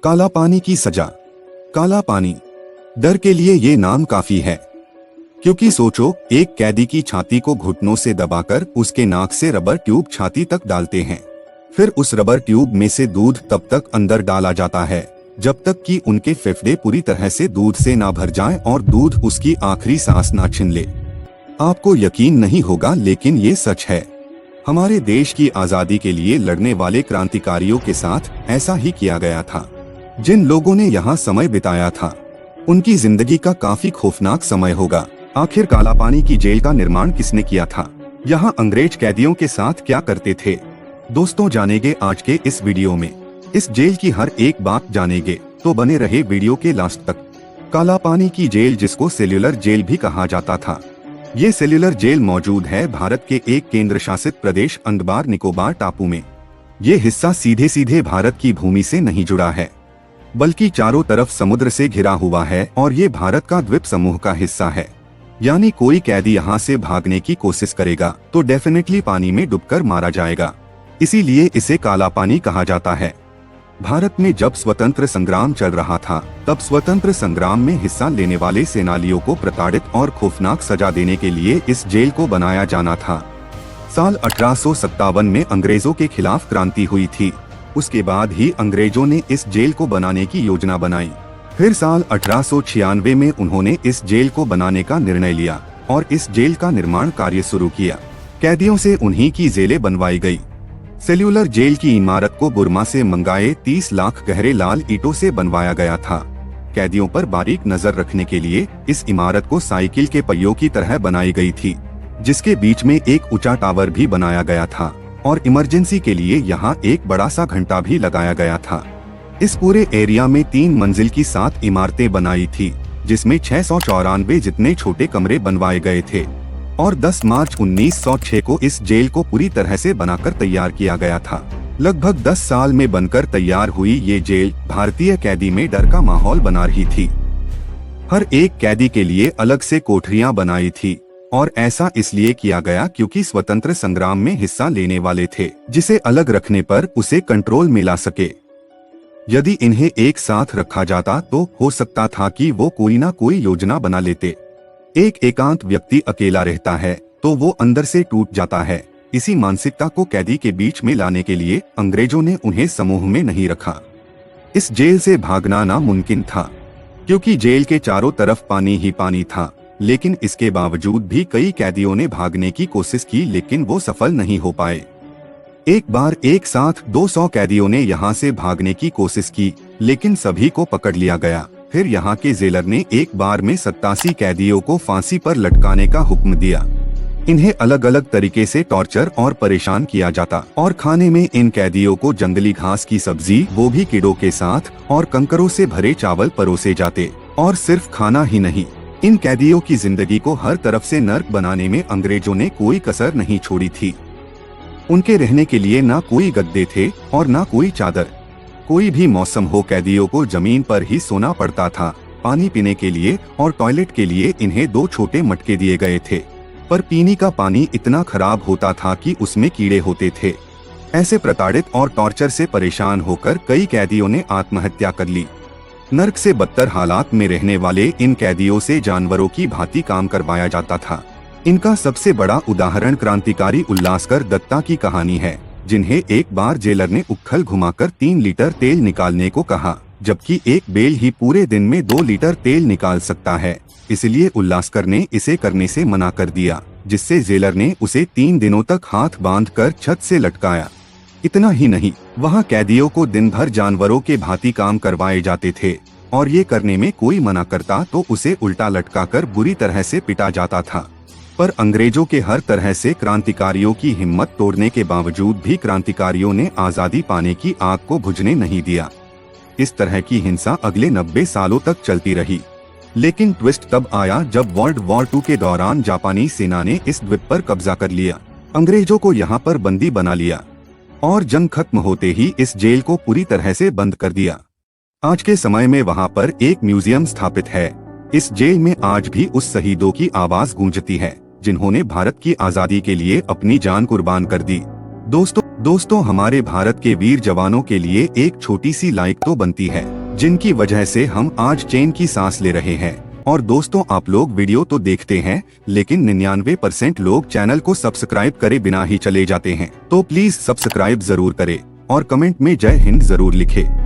काला पानी की सजा। काला पानी, डर के लिए ये नाम काफी है, क्योंकि सोचो, एक कैदी की छाती को घुटनों से दबाकर उसके नाक से रबर ट्यूब छाती तक डालते हैं। फिर उस रबर ट्यूब में से दूध तब तक अंदर डाला जाता है जब तक कि उनके फेफड़े पूरी तरह से दूध से ना भर जाएं और दूध उसकी आखिरी सांस ना छीन ले। आपको यकीन नहीं होगा, लेकिन ये सच है। हमारे देश की आजादी के लिए लड़ने वाले क्रांतिकारियों के साथ ऐसा ही किया गया था। जिन लोगों ने यहाँ समय बिताया था, उनकी जिंदगी का काफी खौफनाक समय होगा। आखिर काला पानी की जेल का निर्माण किसने किया था? यहाँ अंग्रेज कैदियों के साथ क्या करते थे? दोस्तों, जानेंगे आज के इस वीडियो में। इस जेल की हर एक बात जानेंगे, तो बने रहे वीडियो के लास्ट तक। काला पानी की जेल, जिसको सेल्यूलर जेल भी कहा जाता था, ये सेल्यूलर जेल मौजूद है भारत के एक केंद्र शासित प्रदेश अंडमान निकोबार टापू में। ये हिस्सा सीधे सीधे भारत की भूमि से नहीं जुड़ा है, बल्कि चारों तरफ समुद्र से घिरा हुआ है और ये भारत का द्वीप समूह का हिस्सा है। यानी कोई कैदी यहाँ से भागने की कोशिश करेगा तो डेफिनेटली पानी में डूबकर मारा जाएगा। इसीलिए इसे काला पानी कहा जाता है। भारत में जब स्वतंत्र संग्राम चल रहा था, तब स्वतंत्र संग्राम में हिस्सा लेने वाले सेनानियों को प्रताड़ित और खौफनाक सजा देने के लिए इस जेल को बनाया जाना था। साल 1857 में अंग्रेजों के खिलाफ क्रांति हुई थी। उसके बाद ही अंग्रेजों ने इस जेल को बनाने की योजना बनाई। फिर साल 1896 में उन्होंने इस जेल को बनाने का निर्णय लिया और इस जेल का निर्माण कार्य शुरू किया। कैदियों से उन्हीं की जेलें बनवाई गई। सेल्यूलर जेल की इमारत को बुर्मा से मंगाए 30 लाख गहरे लाल ईंटों से बनवाया गया था। कैदियों पर बारीक नजर रखने के लिए इस इमारत को साइकिल के पहियों की तरह बनाई गई थी, जिसके बीच में एक ऊंचा टावर भी बनाया गया था और इमरजेंसी के लिए यहाँ एक बड़ा सा घंटा भी लगाया गया था। इस पूरे एरिया में 3 मंजिल की 7 इमारतें बनाई थी, जिसमें 694 जितने छोटे कमरे बनवाए गए थे और 10 मार्च 1906 को इस जेल को पूरी तरह से बनाकर तैयार किया गया था। लगभग 10 साल में बनकर तैयार हुई ये जेल भारतीय कैदी में डर का माहौल बना रही थी। हर एक कैदी के लिए अलग से कोठरियां बनाई थी और ऐसा इसलिए किया गया क्योंकि स्वतंत्र संग्राम में हिस्सा लेने वाले थे, जिसे अलग रखने पर उसे कंट्रोल मिला सके। यदि इन्हें एक साथ रखा जाता तो हो सकता था कि वो कोई ना कोई योजना बना लेते। एक एकांत व्यक्ति अकेला रहता है तो वो अंदर से टूट जाता है। इसी मानसिकता को कैदी के बीच में लाने के लिए अंग्रेजों ने उन्हें समूह में नहीं रखा। इस जेल से भागना नामुमकिन था, क्योंकि जेल के चारों तरफ पानी ही पानी था। लेकिन इसके बावजूद भी कई कैदियों ने भागने की कोशिश की, लेकिन वो सफल नहीं हो पाए। एक बार एक साथ 200 कैदियों ने यहाँ से भागने की कोशिश की, लेकिन सभी को पकड़ लिया गया। फिर यहाँ के जेलर ने एक बार में 87 कैदियों को फांसी पर लटकाने का हुक्म दिया। इन्हें अलग अलग तरीके से टॉर्चर और परेशान किया जाता और खाने में इन कैदियों को जंगली घास की सब्जी, वो भी कीड़ों के साथ, और कंकरों से भरे चावल परोसे जाते। और सिर्फ खाना ही नहीं, इन कैदियों की जिंदगी को हर तरफ से नर्क बनाने में अंग्रेजों ने कोई कसर नहीं छोड़ी थी। उनके रहने के लिए ना कोई गद्दे थे और ना कोई चादर। कोई भी मौसम हो, कैदियों को जमीन पर ही सोना पड़ता था। पानी पीने के लिए और टॉयलेट के लिए इन्हें 2 छोटे मटके दिए गए थे, पर पीने का पानी इतना खराब होता था कि उसमें कीड़े होते थे। ऐसे प्रताड़ित और टॉर्चर से परेशान होकर कई कैदियों ने आत्महत्या कर ली। नर्क से बदतर हालात में रहने वाले इन कैदियों से जानवरों की भांति काम करवाया जाता था। इनका सबसे बड़ा उदाहरण क्रांतिकारी उल्लासकर दत्ता की कहानी है, जिन्हें एक बार जेलर ने उखल घुमाकर 3 लीटर तेल निकालने को कहा, जबकि एक बेल ही पूरे दिन में 2 लीटर तेल निकाल सकता है। इसलिए उल्लासकर ने इसे करने से मना कर दिया, जिससे जेलर ने उसे 3 दिनों तक हाथ बांधकर छत से लटकाया। इतना ही नहीं, वहाँ कैदियों को दिन भर जानवरों के भांति काम करवाए जाते थे और ये करने में कोई मना करता तो उसे उल्टा लटकाकर बुरी तरह से पिटा जाता था। पर अंग्रेजों के हर तरह से क्रांतिकारियों की हिम्मत तोड़ने के बावजूद भी क्रांतिकारियों ने आजादी पाने की आग को बुझने नहीं दिया। इस तरह की हिंसा अगले 90 सालों तक चलती रही। लेकिन ट्विस्ट तब आया जब वर्ल्ड वॉर 2 के दौरान जापानी सेना ने इस द्वीप पर कब्जा कर लिया, अंग्रेजों को यहाँ पर बंदी बना लिया और जंग खत्म होते ही इस जेल को पूरी तरह से बंद कर दिया। आज के समय में वहाँ पर एक म्यूजियम स्थापित है। इस जेल में आज भी उस शहीदों की आवाज गूंजती है, जिन्होंने भारत की आजादी के लिए अपनी जान कुर्बान कर दी। दोस्तों, दोस्तों, हमारे भारत के वीर जवानों के लिए एक छोटी सी लाइक तो बनती है, जिनकी वजह से हम आज चैन की सांस ले रहे हैं। और दोस्तों, आप लोग वीडियो तो देखते हैं, लेकिन 99% लोग चैनल को सब्सक्राइब करे बिना ही चले जाते हैं। तो प्लीज सब्सक्राइब जरूर करें और कमेंट में जय हिंद जरूर लिखें।